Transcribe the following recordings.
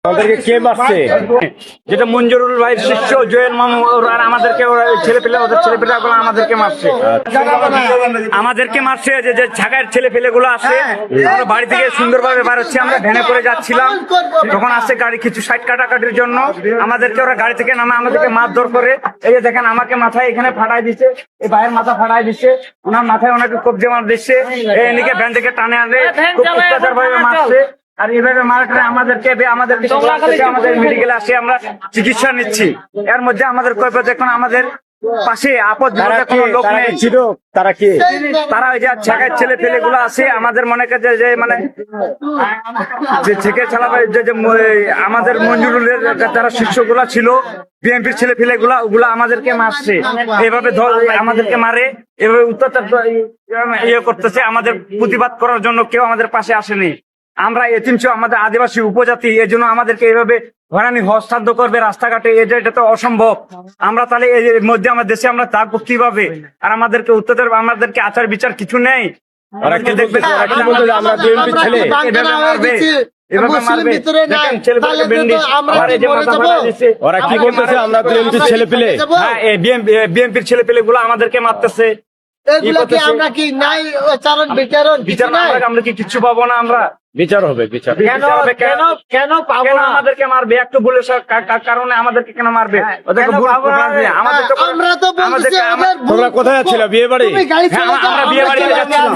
আমাদেরকে কে মারছে? যেটা মঞ্জুরুল ভাইয়ের শিষ্য জুয়েল মামু আর আমাদেরকে ছেলে পেলে ওদের ছেলে পেলে আমাদেরকে মারছে। আমাদেরকে মারছে যে ঢাকার ছেলে পেলে গুলো আসে, আমরা বাড়ি থেকে সুন্দরভাবে বার হচ্ছে, আমরা ভ্যানে করে যাচ্ছিলাম, তখন আসছে গাড়ি কিছু সাইড কাটাকাটির জন্য আমাদেরকে ওরা গাড়ি থেকে নামে আমাদেরকে মারধর করে। এই যে দেখেন আমাকে মাথায় এখানে ফাটাই দিচ্ছে, এই ভাইয়ের মাথা ফাটাই দিচ্ছে, ওনার মাথায় ওনাকে কবজে মার দিচ্ছে, এদিকে ভ্যান থেকে টানে আনলে খুব অত্যাচার ভাবে মারছে। আর এইভাবে মারাটা আমাদেরকে আমাদের মেডিকেলে আসে, আমরা চিকিৎসা নিচ্ছি। এর মধ্যে আমাদের এখন আমাদের পাশে আপদ কোনো লোক নেই। তারা কি? তারা ওই যে ঢাকার ছেলে পেলে গুলো আছে, আমাদের মনে করে যে মানে যে থেকে চালাবে যে আমাদের মঞ্জুরুলের যারা শিষ্যগুলা ছিল, বিএনপির ছেলে পেলে গুলা, ওগুলা আমাদেরকে মারছে, এইভাবে আমাদেরকে মারে, এভাবে অত্যাচার ইয়ে করতেছে। আমাদের প্রতিবাদ করার জন্য কেউ আমাদের পাশে আসেনি। আমরা এতিম আমাদের আদিবাসী উপজাতি, এর জন্য আমাদেরকে এইভাবে হয়রানি হস্তান্ত করবে রাস্তাঘাটে, এটা তো অসম্ভব। আমরা তাহলে এর মধ্যে আমার দেশে আমরা থাকবো কিভাবে? আর আমাদেরকে উত্তর আমাদেরকে আচার বিচার কিছু নেই। ওরা কি দেখবে? ওরা কি বলবে আমরা বিএনপি ছেলে? এভাবে মারবে, এভাবে মারবে। দেখেন ছেলেপেলে ব্যান্ডিজ, ওরা কি বলতেছে আমরা বিএনপি ছেলে পেলে? হ্যাঁ, বিএনপির ছেলে পেলে গুলো আমাদেরকে মারতেছে। আমরা কি নাই বিচার আমরা কি কিচ্ছু পাবো না? আমরা বিচার হবে, বিচার কেন পাবো না? আমাদেরকে মারবে একটু বলে কারণে আমাদেরকে কেন মারবে? আমরা তো বলছি তোমরা কোথায় যাচ্ছিল? বিয়ে বাড়ি? আমরা বিয়ে বাড়িতে যাচ্ছিলাম,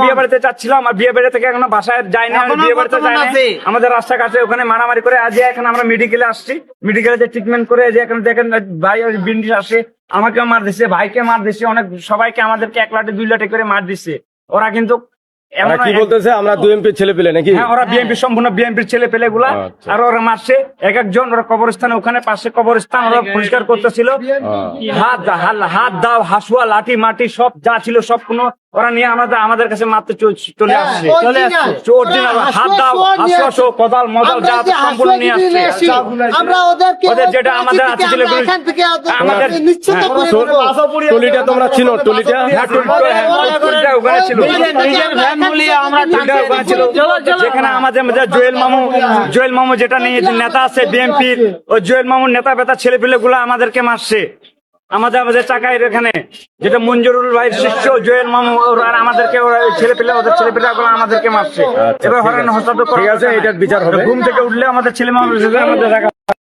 বিয়ে বাড়িতে যাচ্ছিলাম, আর বিয়ে বাড়ি থেকে এখনো বাসায় যাইনি, বিয়ে বাড়িতে যাইনি। আমাদের রাস্তাঘাটে ওখানে মারামারি করে আজ এখন আমরা মেডিকেলে আসছি, মেডিকেলে যে ট্রিটমেন্ট করে যে এখন দেখেন ভাই বিন্ডিস আসে, আমাকে মার দিচ্ছে, ভাইকে মার দিচ্ছে, অনেক সবাইকে আমাদেরকে 1 লাঠি 2 লাঠি করে মার দিচ্ছে। ওরা কিন্তু কি বলতেছে আমরা বিএনপি ছেলে পেলে নাকি? হ্যাঁ, ওরা বিএনপি সম্পূর্ণ বিএনপির ছেলে পেলে গুলা। আর ওরা মারছে একজন, ওরা কবরস্থানে ওখানে পাশে কবরস্থান ওরা পরিষ্কার করতেছিল, হাত দাও হাসুয়া লাঠি মাটি সব যা ছিল সব কোনো ওরা নিয়ে আমাদের কাছে মারতে চলে আসছে। হাত দাও হাসুয়া কোদাল মদাল যা সম্পূর্ণ নিয়ে আসছে। ওদের যেটা আমাদের আছে ছিল আমাদের টলিটা তোমরা চিনো? টলিটা ওখানে ছিল, যেখানে আমাদের জুয়েল মামু যেটা নেতা আছে বিএনপির, ওই জুয়েল মামুর নেতা বেতা ছেলে পেলে গুলা আমাদেরকে মারছে। আমাদের চাকায় এখানে যেটা মঞ্জুরুল ভাইয়ের শিষ্য জুয়েল মামু আর আমাদেরকে ছেলে পেলে ওদের ছেলে পেলে গুলো আমাদেরকে মারছে। এবার হয়রানি হস্তান্তর ঠিক আছে, এটার বিচার হবে। ঘুম থেকে উঠলে আমাদের ছেলে মামু আমাদের